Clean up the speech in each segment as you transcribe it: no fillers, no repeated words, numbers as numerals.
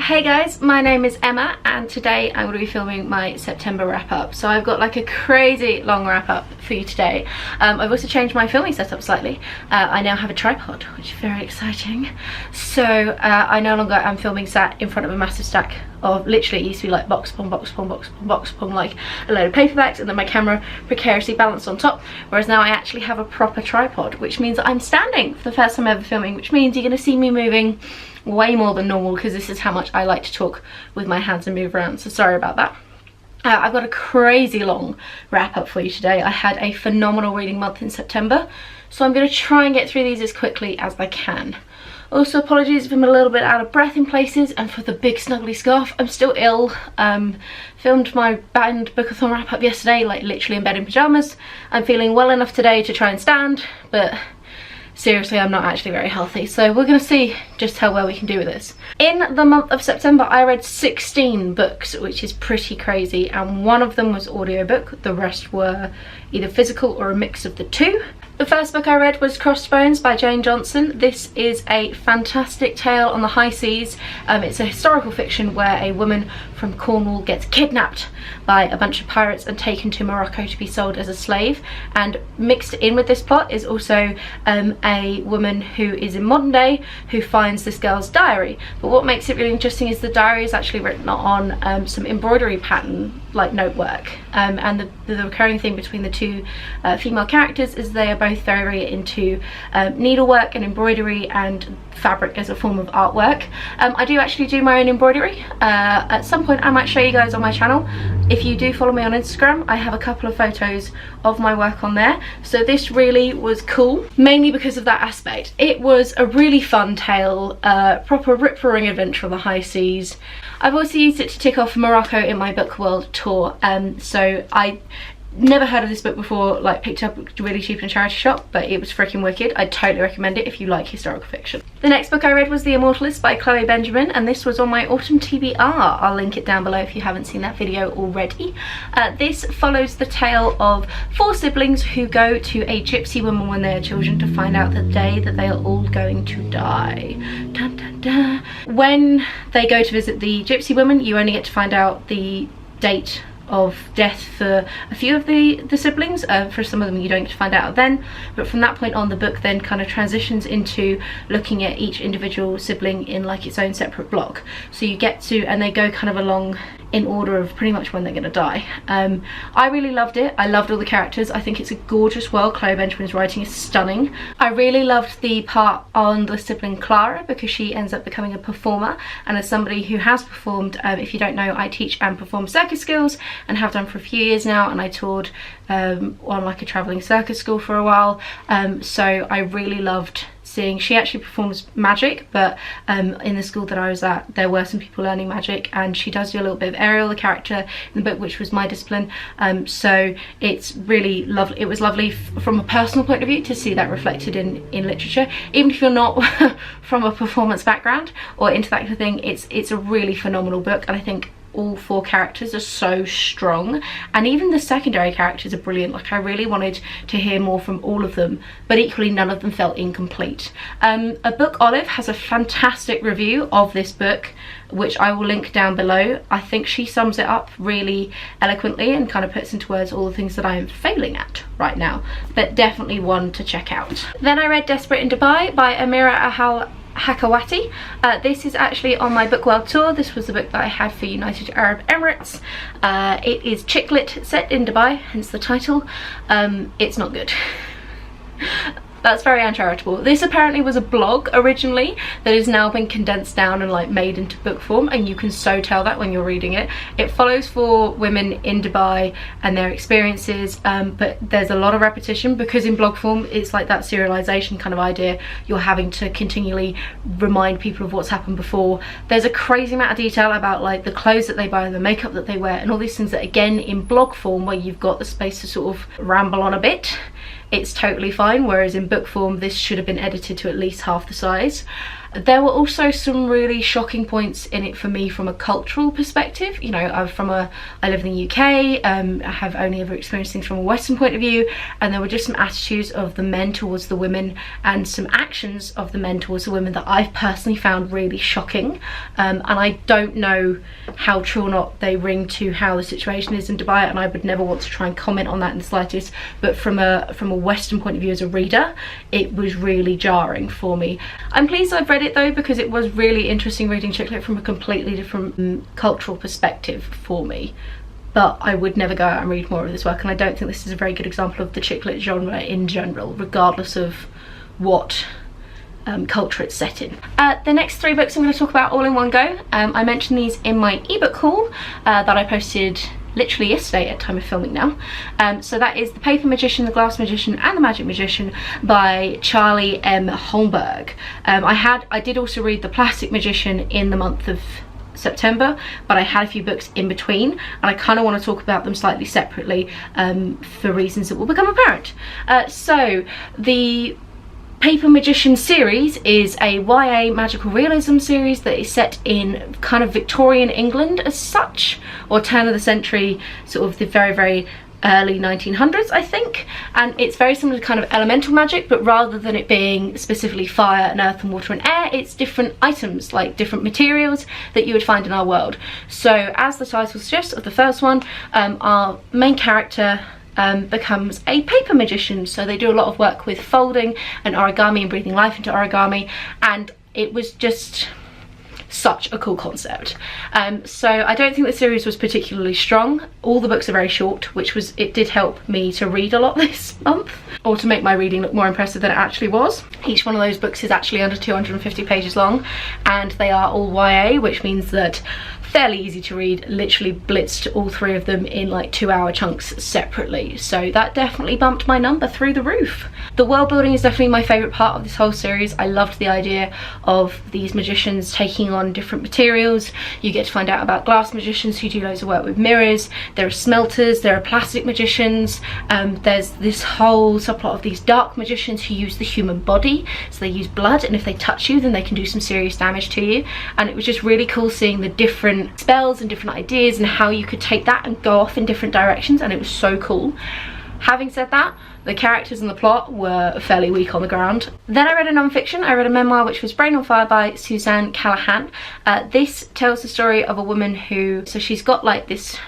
Hey guys, my name is Emma and today I'm going to be filming my September wrap up. So I've got like a crazy long wrap up for you today. I've also changed my filming setup slightly. I now have a tripod, which is very exciting. So I no longer am filming sat in front of a massive stack of, literally it used to be like box upon box upon box upon box upon like a load of paperbacks and then my camera precariously balanced on top, whereas now I actually have a proper tripod, which means I'm standing for the first time ever filming, which means you're going to see me moving way more than normal because this is how much I like to talk with my hands and move around, so sorry about that. I've got a crazy long wrap up for you today. I had a phenomenal reading month in September, so I'm going to try and get through these as quickly as I can. Also, apologies if I'm a little bit out of breath in places, and for the big snuggly scarf, I'm still ill. Filmed my band bookathon wrap up yesterday, like literally in bed in pyjamas. I'm feeling well enough today to try and stand, but seriously, I'm not actually very healthy, so we're going to see just how well we can do with this. In the month of September, I read 16 books, which is pretty crazy, and one of them was audiobook. The rest were either physical or a mix of the two. The first book I read was Crossbones by Jane Johnson. This is a fantastic tale on the high seas. It's a historical fiction where a woman from Cornwall gets kidnapped by a bunch of pirates and taken to Morocco to be sold as a slave. And mixed in with this plot is also a woman who is in modern day who finds this girl's diary. But what makes it really interesting is the diary is actually written on some embroidery pattern, like note work. And the recurring theme between the two female characters is they are both very into needlework and embroidery and fabric as a form of artwork. I do actually do my own embroidery. At some point I might show you guys on my channel. If you do follow me on Instagram, I have a couple of photos of my work on there. So this really was cool, mainly because of that aspect. It was a really fun tale, proper rip-roaring adventure on the high seas. I've also used it to tick off Morocco in my book world tour, so I never heard of this book before, like picked up really cheap in a charity shop, but it was freaking wicked. I'd totally recommend it if you like historical fiction. The next book I read was The Immortalists by Chloe Benjamin, and this was on my autumn TBR. I'll link it down below if you haven't seen that video already. This follows the tale of 4 siblings who go to a gypsy woman when they are children to find out the day that they are all going to die. Dun, dun, dun. When they go to visit the gypsy woman, you only get to find out the date of death for a few of the siblings. For some of them you don't get to find out then, but from that point on the book then kind of transitions into looking at each individual sibling in like its own separate block. So you get to, and they go kind of along in order of pretty much when they're going to die. I really loved it. I loved all the characters. I think it's a gorgeous world. Chloe Benjamin's writing is stunning. I really loved the part on the sibling Clara because she ends up becoming a performer, and as somebody who has performed, if you don't know, I teach and perform circus skills and have done for a few years now, and I toured on like a travelling circus school for a while, so I really loved seeing. She actually performs magic, but in the school that I was at there were some people learning magic, and she does do a little bit of Ariel, the character in the book, which was my discipline, so it's really lovely. It was lovely from a personal point of view to see that reflected in literature, even if you're not from a performance background or into that kind of thing. It's a really phenomenal book, and I think all 4 characters are so strong, and even the secondary characters are brilliant. Like, I really wanted to hear more from all of them, but equally none of them felt incomplete. A Book Olive has a fantastic review of this book, which I will link down below. I think she sums it up really eloquently and kind of puts into words all the things that I am failing at right now, but definitely one to check out. Then I read Desperate in Dubai by Ameera Hakawati. This is actually on my book world tour. This was the book that I had for United Arab Emirates. It is chick lit set in Dubai, hence the title. It's not good. That's very uncharitable. This apparently was a blog originally that has now been condensed down and like made into book form, and you can so tell that when you're reading it. It follows 4 women in Dubai and their experiences, but there's a lot of repetition because in blog form it's like that serialization kind of idea. You're having to continually remind people of what's happened before. There's a crazy amount of detail about like the clothes that they buy and the makeup that they wear and all these things that, again, in blog form where you've got the space to sort of ramble on a bit, it's totally fine, whereas in book form this should have been edited to at least half the size. There were also some really shocking points in it for me from a cultural perspective. You know, I live in the UK, I have only ever experienced things from a Western point of view, and there were just some attitudes of the men towards the women and some actions of the men towards the women that I've personally found really shocking. And I don't know how true or not they ring to how the situation is in Dubai, and I would never want to try and comment on that in the slightest, but from a Western point of view as a reader, it was really jarring for me. I'm pleased I've read it though, because it was really interesting reading chick lit from a completely different cultural perspective for me. But I would never go out and read more of this work, and I don't think this is a very good example of the chick lit genre in general, regardless of what culture it's set in. The next 3 books I'm going to talk about all in one go. I mentioned these in my ebook haul that I posted literally yesterday at time of filming now. So that is The Paper Magician, The Glass Magician and The Magic Magician by Charlie M. Holmberg. I did also read The Plastic Magician in the month of September, but I had a few books in between, and I kind of want to talk about them slightly separately for reasons that will become apparent. So the Paper Magician series is a YA magical realism series that is set in kind of Victorian England as such, or turn of the century, sort of the very, very early 1900s, I think, and it's very similar to kind of elemental magic, but rather than it being specifically fire and earth and water and air, it's different items, like different materials that you would find in our world. So as the title suggests of the first one, our main character becomes a paper magician. So they do a lot of work with folding and origami and breathing life into origami, and it was just such a cool concept. So I don't think the series was particularly strong. All the books are very short, it did help me to read a lot this month, or to make my reading look more impressive than it actually was. Each one of those books is actually under 250 pages long, and they are all YA, which means that fairly easy to read. Literally blitzed all 3 of them in like 2-hour chunks separately, so that definitely bumped my number through the roof. The world building is definitely my favourite part of this whole series. I loved the idea of these magicians taking on different materials. You get to find out about glass magicians who do loads of work with mirrors. There are smelters, there are plastic magicians, there's this whole subplot of these dark magicians who use the human body, so they use blood, and if they touch you then they can do some serious damage to you. And it was just really cool seeing the different spells and different ideas and how you could take that and go off in different directions, and it was so cool. Having said that, the characters and the plot were fairly weak on the ground. Then I read a non-fiction. I read a memoir which was Brain on Fire by Suzanne Callahan. This tells the story of a woman who, so she's got like this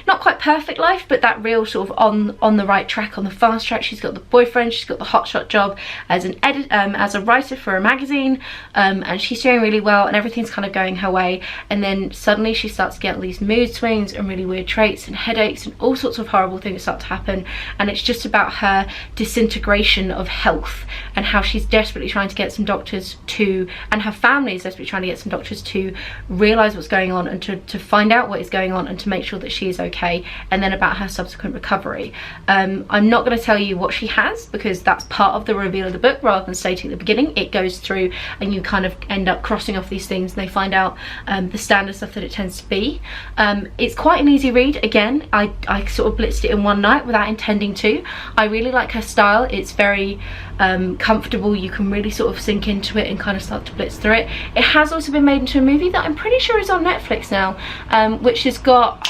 not quite perfect life, but that real sort of on the right track, on the fast track. She's got the boyfriend, she's got the hotshot job as an as a writer for a magazine, and she's doing really well and everything's kind of going her way, and then suddenly she starts to get all these mood swings and really weird traits and headaches and all sorts of horrible things start to happen, and it's just about her disintegration of health and how she's desperately trying to get some doctors to, and her family is desperately trying to get some doctors to realise what's going on and to find out what is going on and to make sure that she is okay, and then about her subsequent recovery. I'm not going to tell you what she has because that's part of the reveal of the book rather than stating at the beginning. It goes through and you kind of end up crossing off these things and they find out the standard stuff that it tends to be. It's quite an easy read. Again, I sort of blitzed it in one night without intending to. I really like her style. It's very comfortable. You can really sort of sink into it and kind of start to blitz through it. It has also been made into a movie that I'm pretty sure is on Netflix now, which has got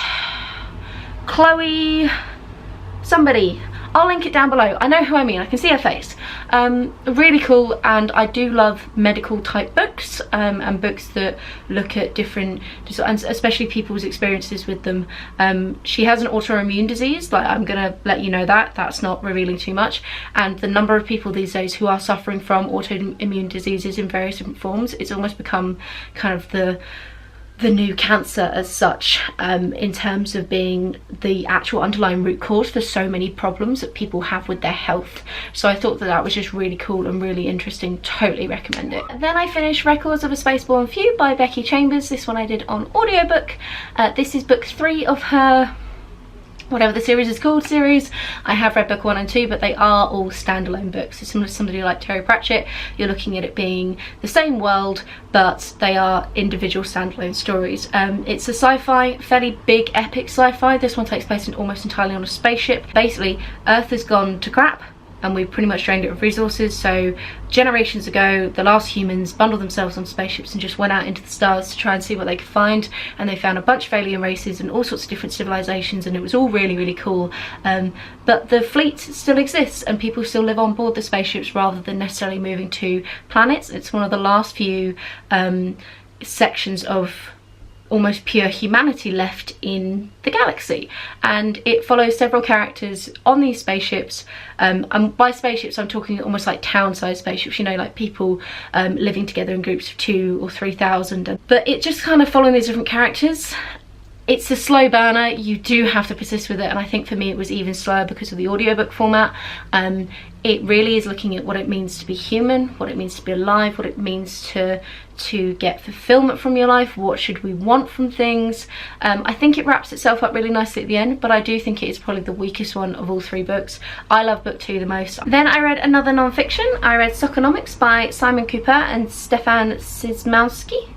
Chloe somebody. I'll link it down below. I know who I mean, I can see her face. Really cool, and I do love medical type books, and books that look at different, and especially people's experiences with them. She has an autoimmune disease, like I'm gonna let you know that's not revealing too much, and the number of people these days who are suffering from autoimmune diseases in various different forms, it's almost become kind of the new cancer as such, in terms of being the actual underlying root cause for so many problems that people have with their health. So I thought that was just really cool and really interesting. Totally recommend it. Then I finished Records of a Spaceborn Feud by Becky Chambers. This one I did on audiobook. This is book 3 of her, whatever the series is called, series. I have read book 1 and 2, but they are all standalone books. So similar to somebody like Terry Pratchett, you're looking at it being the same world, but they are individual standalone stories. It's a sci-fi, fairly big epic sci-fi. This one takes place almost entirely on a spaceship. Basically, Earth has gone to crap. and we've pretty much drained it of resources. So generations ago, the last humans bundled themselves on spaceships and just went out into the stars to try and see what they could find, and they found a bunch of alien races and all sorts of different civilizations, and it was all really, really cool. But the fleet still exists, and people still live on board the spaceships rather than necessarily moving to planets. It's one of the last few sections of almost pure humanity left in the galaxy, and it follows several characters on these spaceships, and by spaceships I'm talking almost like town-sized spaceships, you know, like people living together in groups of 2,000 or 3,000. But it just kind of following these different characters. It's a slow burner, you do have to persist with it, and I think for me it was even slower because of the audiobook format. It really is looking at what it means to be human, what it means to be alive, what it means to get fulfillment from your life, what should we want from things. I think it wraps itself up really nicely at the end, but I do think it is probably the weakest one of all 3 books. I love book 2 the most. Then I read another non-fiction. I read Soccernomics by Simon Kuper and Stefan Szymanski.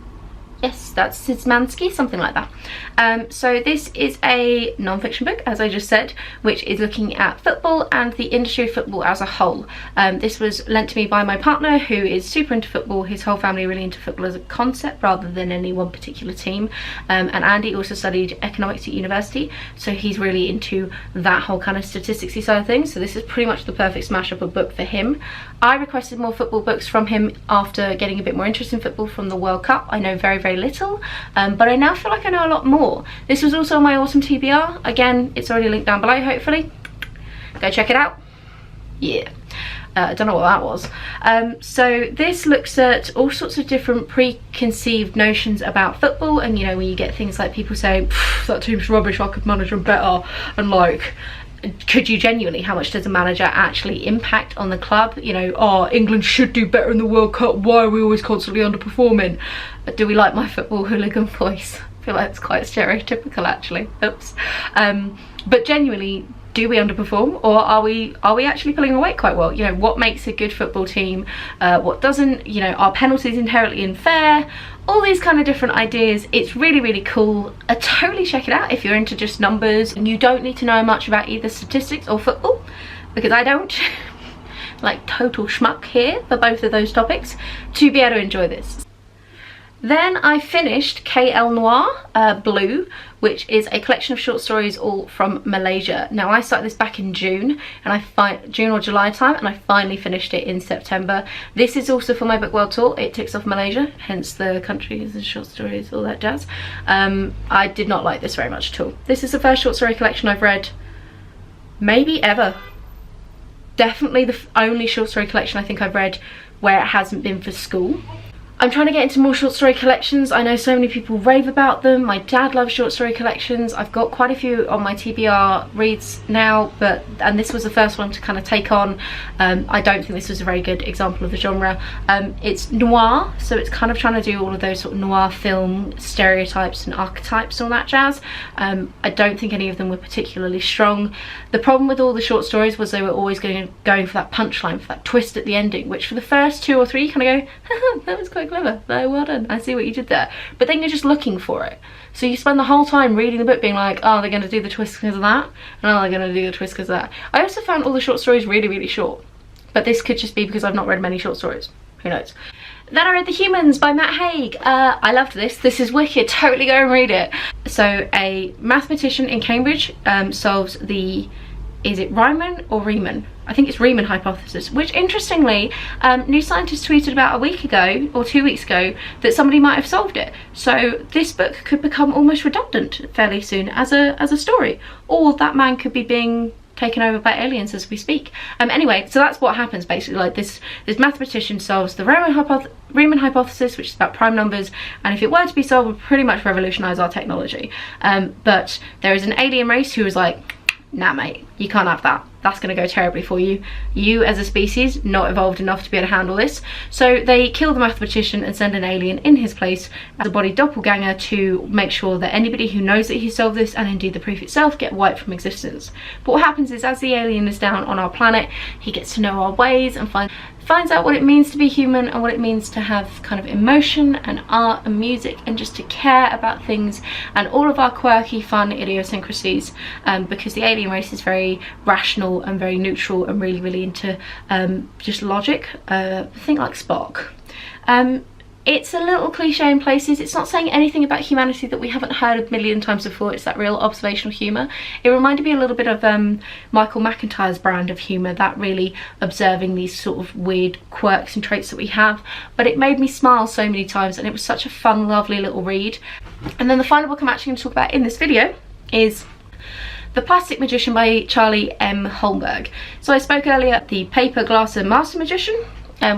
Yes, that's Szymanski, something like that. So this is a non-fiction book, as I just said, which is looking at football and the industry of football as a whole. This was lent to me by my partner, who is super into football. His whole family really into football as a concept rather than any one particular team. And Andy also studied economics at university, so he's really into that whole kind of statisticsy side of things. So this is pretty much the perfect smash up of book for him. I requested more football books from him after getting a bit more interest in football from the World Cup. I know very, very little, but I now feel like I know a lot more. This was also on my autumn TBR. Again, it's already linked down below, hopefully. Go check it out. Yeah. I don't know what that was. So this looks at all sorts of different preconceived notions about football, and you know, when you get things like people saying, that team's rubbish, I could manage them better, and like, could you genuinely, how much does a manager actually impact on the club? You know, oh, England should do better in the World Cup, why are we always constantly underperforming? But do we like my football hooligan voice? I feel like it's quite stereotypical actually, oops. But genuinely, do we underperform, or are we actually pulling our weight quite well? You know, what makes a good football team, what doesn't? You know, are penalties inherently unfair? All these kind of different ideas. It's really, really cool. Totally check it out if you're into just numbers and you don't need to know much about either statistics or football, because I don't. Like total schmuck here for both of those topics to be able to enjoy this. Then I finished KL Noir Blue, which is a collection of short stories all from Malaysia. Now I started this back in June, and June or July time, and I finally finished it in September. This is also for my book world tour. It ticks off Malaysia, hence the countries and short stories, all that jazz. I did not like this very much at all. This is the first short story collection I've read maybe ever. Definitely the only short story collection I think I've read where it hasn't been for school. I'm trying to get into more short story collections. I know so many people rave about them. My dad loves short story collections. I've got quite a few on my TBR reads now, and this was the first one to kind of take on. I don't think this was a very good example of the genre. It's noir, so it's kind of trying to do all of those sort of noir film stereotypes and archetypes and all that jazz. I don't think any of them were particularly strong. The problem with all the short stories was they were always going for that punchline, for that twist at the ending, which for the first 2 or 3 you kind of go, haha, that was quite clever, no, well done, I see what you did there. But then you're just looking for it, so you spend the whole time reading the book being like, oh, they're going to do the twist because of that, and oh, they're going to do the twist because of that. I also found all the short stories really, really short, but this could just be because I've not read many short stories, who knows. Then I read The Humans by Matt Haig. I loved this. This is wicked, totally go and read it. So a mathematician in Cambridge solves the, is it Riemann or Riemann? I think it's Riemann hypothesis, which interestingly, New Scientist tweeted about a week ago or 2 weeks ago that somebody might have solved it. So this book could become almost redundant fairly soon as a story, or that man could be being taken over by aliens as we speak. Anyway, so that's what happens basically. Like this mathematician solves the Riemann hypothesis, which is about prime numbers, and if it were to be solved, would pretty much revolutionize our technology. But there is an alien race who is like, nah mate, you can't have that. That's going to go terribly for you. You as a species, not evolved enough to be able to handle this. So they kill the mathematician and send an alien in his place as a body doppelganger to make sure that anybody who knows that he solved this, and indeed the proof itself, get wiped from existence. But what happens is, as the alien is down on our planet, he gets to know our ways and finds out what it means to be human and what it means to have kind of emotion and art and music and just to care about things and all of our quirky fun idiosyncrasies, because the alien race is very rational and very neutral and really into just logic. Think like Spock. It's a little cliche in places. It's not saying anything about humanity that we haven't heard a million times before. It's that real observational humour. It reminded me a little bit of Michael McIntyre's brand of humour, that really observing these sort of weird quirks and traits that we have. But it made me smile so many times, and it was such a fun, lovely little read. And then the final book I'm actually going to talk about in this video is The Plastic Magician by Charlie M. Holmberg. So I spoke earlier at the Paper, Glass and Master Magician,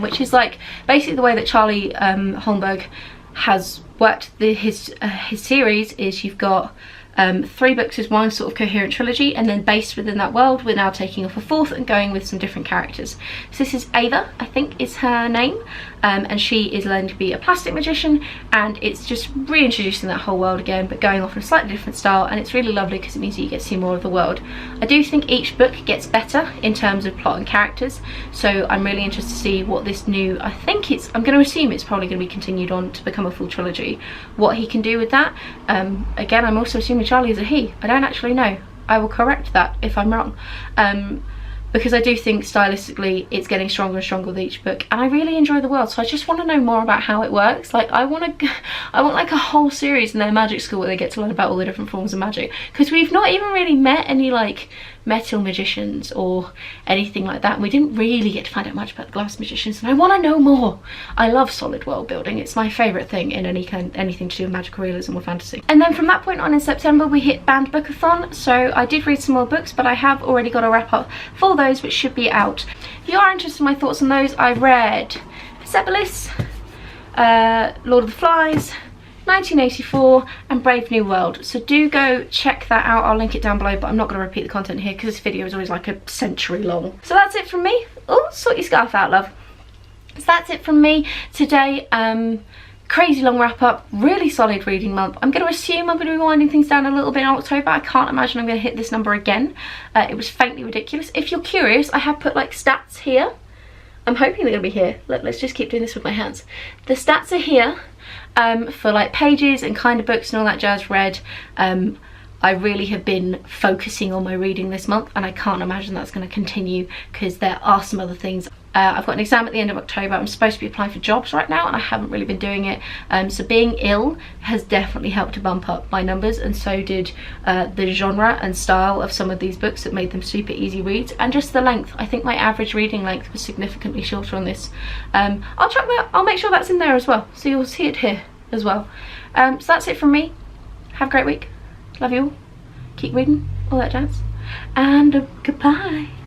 which is like basically the way that Charlie Holmberg has worked his series is you've got 3 books as one sort of coherent trilogy, and then based within that world we're now taking off a 4th and going with some different characters. So this is Ava, I think is her name, and she is learning to be a plastic magician, and it's just reintroducing that whole world again but going off in a slightly different style, and it's really lovely because it means that you get to see more of the world. I do think each book gets better in terms of plot and characters, so I'm really interested to see what this new, I'm going to assume it's probably going to be continued on to become a full trilogy, what he can do with that. Again, I'm also assuming Charlie is a he. I don't actually know. I will correct that if I'm wrong, because I do think stylistically it's getting stronger and stronger with each book, and I really enjoy the world, so I just want to know more about how it works. Like I want like a whole series in their magic school where they get to learn about all the different forms of magic, because we've not even really met any like metal magicians or anything like that, and we didn't really get to find out much about the glass magicians, and I want to know more. I love solid world building. It's my favourite thing in anything to do with magical realism or fantasy. And then from that point on in September we hit Banned Bookathon, so I did read some more books, but I have already got a wrap up for those which should be out. If you are interested in my thoughts on those, I read Persepolis, Lord of the Flies, 1984 and Brave New World, so do go check that out. I'll link it down below, but I'm not going to repeat the content here because this video is always like a century long. So that's it from me. Oh, sort your scarf out, love. So that's it from me today. Crazy long wrap up, really solid reading month. I'm going to assume I'm going to be winding things down a little bit in October. I can't imagine I'm going to hit this number again. It was faintly ridiculous. If you're curious, I have put like stats here. I'm hoping they're going to be here. Let's just keep doing this with my hands. The stats are here. For like pages and kind of books and all that jazz read. I really have been focusing on my reading this month, and I can't imagine that's going to continue because there are some other things. I've got an exam at the end of October. I'm supposed to be applying for jobs right now and I haven't really been doing it. So being ill has definitely helped to bump up my numbers, and so did the genre and style of some of these books that made them super easy reads, and just the length. I think my average reading length was significantly shorter on this. I'll check that. I'll make sure that's in there as well, so you'll see it here as well. So that's it from me. Have a great week. Love you all. Keep reading, all that jazz. And goodbye.